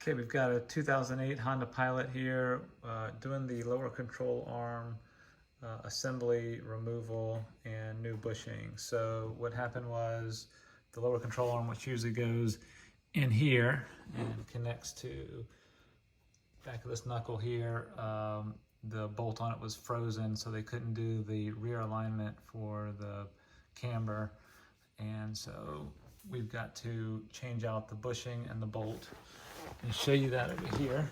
Okay, we've got a 2008 Honda Pilot here doing the lower control arm assembly, removal, and new bushing. So what happened was the lower control arm, which usually goes in here and connects to back of this knuckle here, the bolt on it was frozen, so they couldn't do the rear alignment for the camber. And so we've got to change out the bushing and the bolt and show you that over here.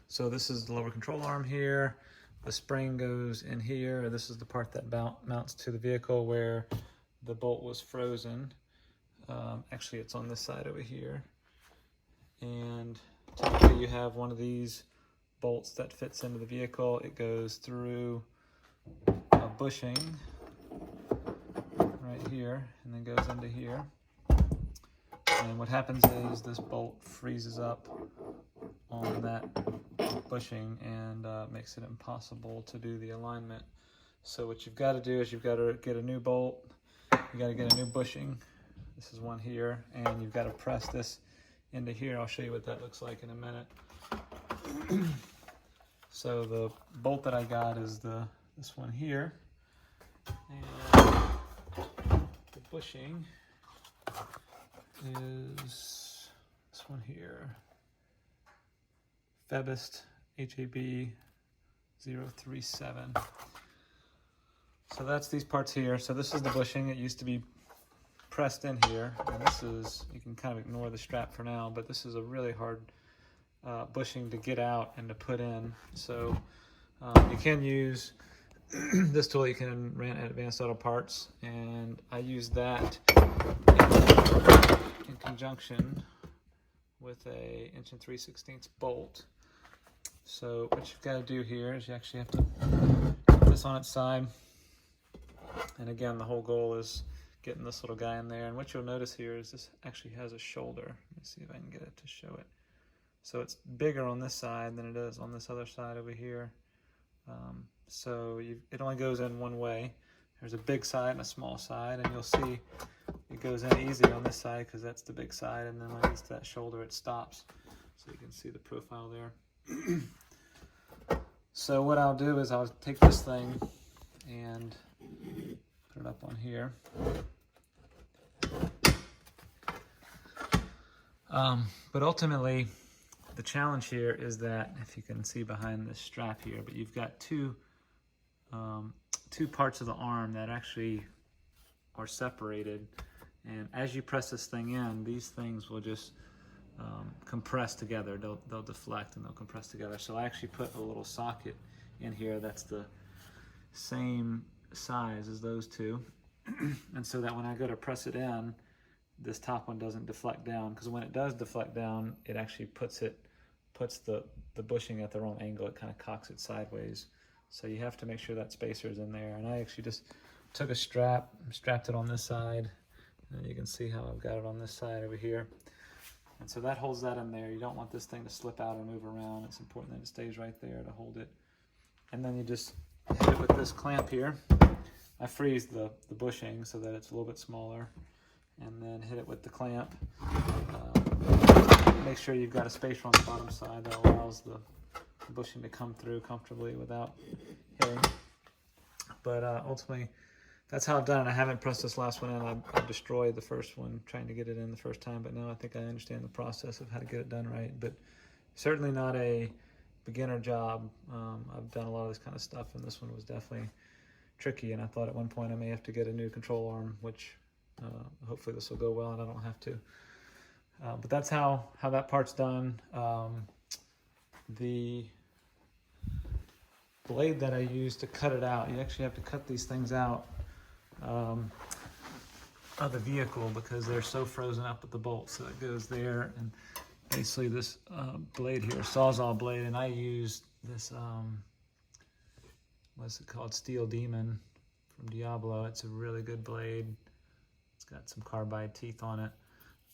So this is the lower control arm here. The spring goes in here. This is the part that mounts to the vehicle where the bolt was frozen. Actually, it's on this side over here. And typically you have one of these bolts that fits into the vehicle. It goes through a bushing right here and then goes into here. And what happens is this bolt freezes up on that bushing and makes it impossible to do the alignment. So what you've got to do is you've got to get a new bolt, you got to get a new bushing. This is one here, and you've got to press this into here. I'll show you what that looks like in a minute. So the bolt that I got is this one here, and the bushing is this one here, Febist HAB 037. So that's these parts here. So this is the bushing. It used to be pressed in here, and this is, you can kind of ignore the strap for now, but this is a really hard bushing to get out and to put in. So you can use this tool you can rent at Advanced Auto Parts, and I use that in conjunction with a 1 3/16 bolt. So what you've got to do here is you actually have to put this on its side, and again the whole goal is getting this little guy in there. And what you'll notice here is this actually has a shoulder. Let me see if I can get it to show it. So it's bigger on this side than it is on this other side over here. So it only goes in one way. There's a big side and a small side, and you'll see it goes in easy on this side because that's the big side, and then when it gets to that shoulder it stops. So you can see the profile there. So what I'll do is I'll take this thing and put it up on here. But ultimately, the challenge here is that, if you can see behind this strap here, but you've got two parts of the arm that actually are separated, and as you press this thing in, these things will just compress together. They'll deflect and they'll compress together. So I actually put a little socket in here that's the same size as those two, and so that when I go to press it in, this top one doesn't deflect down, because when it does deflect down, it actually puts the bushing at the wrong angle. It kind of cocks it sideways. So you have to make sure that spacer is in there. And I actually just took a strap, strapped it on this side, and you can see how I've got it on this side over here. And so that holds that in there. You don't want this thing to slip out or move around. It's important that it stays right there to hold it. And then you just hit it with this clamp here. I freeze the bushing so that it's a little bit smaller, and then hit it with the clamp. Make sure you've got a spacer on the bottom side that allows the bushing to come through comfortably without hitting. But ultimately, that's how I've done it. I haven't pressed this last one in. I destroyed the first one trying to get it in the first time, but now I think I understand the process of how to get it done right. But certainly not a beginner job. I've done a lot of this kind of stuff, and this one was definitely tricky, and I thought at one point I may have to get a new control arm, which hopefully this will go well and I don't have to. But that's how that part's done. The blade that I used to cut it out, you actually have to cut these things out of the vehicle because they're so frozen up with the bolt. So it goes there, and basically this blade here, Sawzall blade, and I used this, what's it called, Steel Demon from Diablo. It's a really good blade. It's got some carbide teeth on it,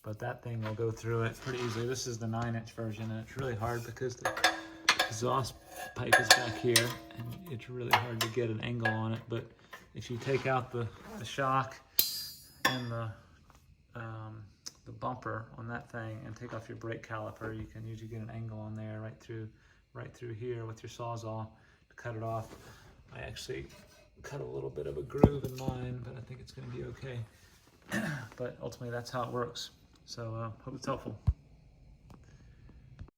but that thing will go through it pretty easily. This is the 9-inch version, and it's really hard because the exhaust pipe is back here, and it's really hard to get an angle on it. But if you take out the shock and the the bumper on that thing and take off your brake caliper, you can usually get an angle on there right through here with your Sawzall to cut it off. I actually cut a little bit of a groove in mine, but I think it's going to be okay. But ultimately, that's how it works. So hope it's helpful.